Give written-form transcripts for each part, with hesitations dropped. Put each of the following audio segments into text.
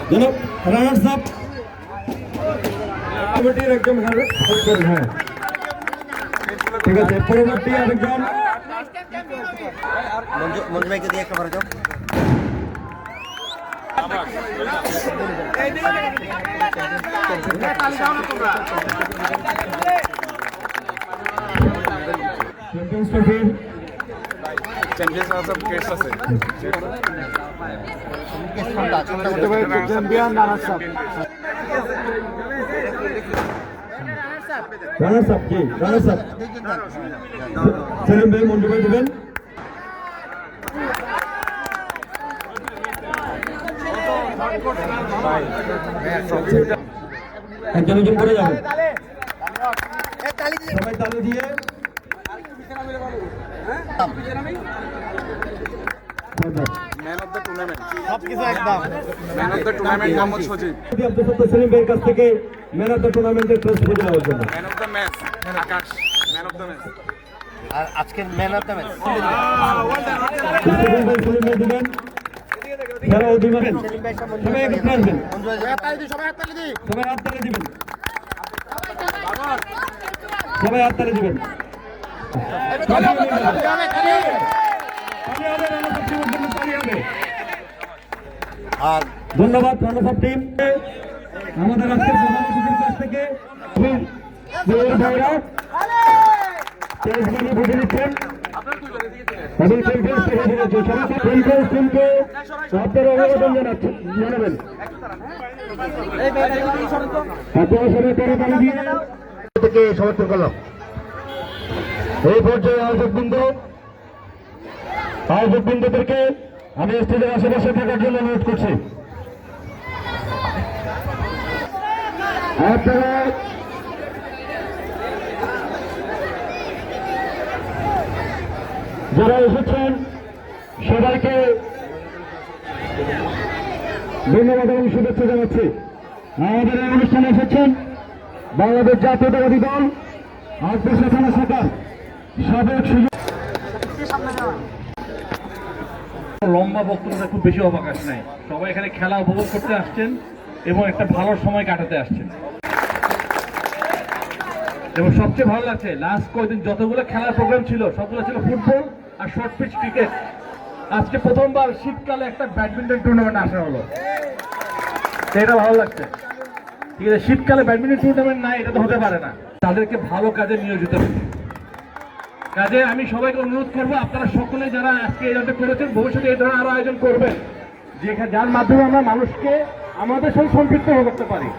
জনাব runners up কমিটির একজন হ্যাঁ ঠিক আছে। পরবর্তী আরেকজন মঞ্জু ভাইকে দিয়ে একটা যাও। চ্যাম্পিয়ন্স ট্রফি চ্যাম্পিয়ন্স সব কেস আছে champion runners up runners up কি রানার্স আপ সেলিম ভাই মঞ্জু ভাই দেবেন। একজন একজন করে যাবে সবাই তালি দিয়ে ম্যান অফ দ্য টুর্নামেন্ট সবকিছু একদম man of the tournament Mohammad Sajib Abdul Sattar Selim ভাইয়ের কাছ থেকে ম্যান অফ দ্য টুর্নামেন্টের ট্রফি দেওয়ার জন্য man of the match Akash man of the match আর আজকের man of the match Selim ভাই দিবেন খেলাও দিবেন সবাই একটু আসবেন সবাই হাত তালি দিবেন সবাই হাত তালি দিবেন। আর ধন্যবাদ রানার্স আপ টিম। আমাদের আজকের প্রধান অতিথির কাছ থেকে ভাইরা তেইশ মিনিট বুঝে নিচ্ছেন এবং টিমকে আপনারা অভিবাদন জানাবেন। আপনারা সবাই তারা তালি দিয়ে থেকে সমর্থন করলাম। এই পর্যায়ে আয়োজকবৃন্দদেরকে আমি স্টেজের আশেপাশে থাকার জন্য অনুরোধ করছি। আপনারা যারা এসেছেন সবাইকে ধন্যবাদ এবং শুভেচ্ছা জানাচ্ছি। আমাদের এই অনুষ্ঠানে এসেছেন বাংলাদেশ জাতীয়তাবাদী দল আটপুর থানা শাখার সাবেক সুযোগ। লম্বা বক্তব্যটা খুব বেশি অবকাশ নাই, সবাই এখানে খেলা উপভোগ করতে আসছেন এবং একটা ভালো সময় কাটাতে আসছেন। এবং সবচেয়ে ভালো লাগছে লাস্ট কয়েকদিন যতগুলো খেলার প্রোগ্রাম ছিল সবগুলো ছিল ফুটবল আর শর্ট পিচ ক্রিকেট। আজকে প্রথমবার শীতকালে একটা ব্যাডমিন্টন টুর্নামেন্ট আসা হলো, এটা ভালো লাগছে। ঠিক আছে, শীতকালে ব্যাডমিন্টন টুর্নামেন্ট নাই এটা তো হতে পারে না। তাদেরকে ভালো কাজে নিয়োজিত কাজে আমি সবাইকে অনুরোধ করবো আপনারা সকলে যারা আজকে এই আয়োজন করেছেন ভবিষ্যতে এই ধরনের আরো আয়োজন করবেন যার মাধ্যমে আমরা মানুষকে আমাদের সঙ্গে সম্পৃক্ত করতে পারি,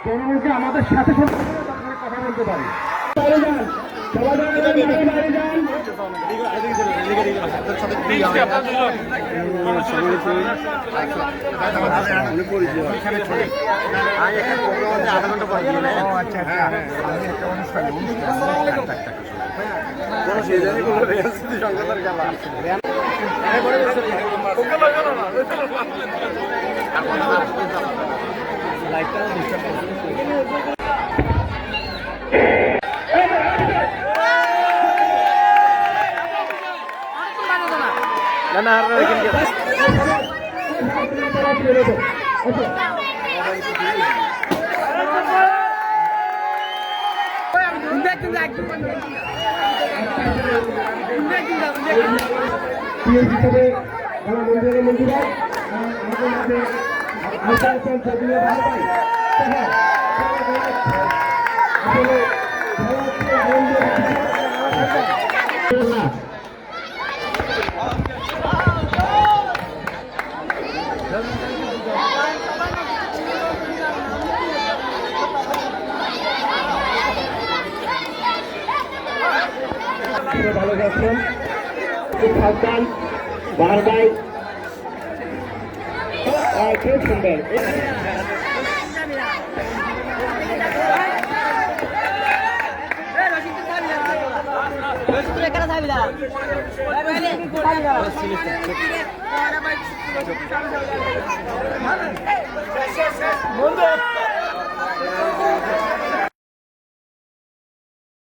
জনগণকে আমাদের সাথে কথা বলতে পারি। ভালো যাচ্ছেন খুব সাবধান বারবার খুব সুন্দর। বন্ধু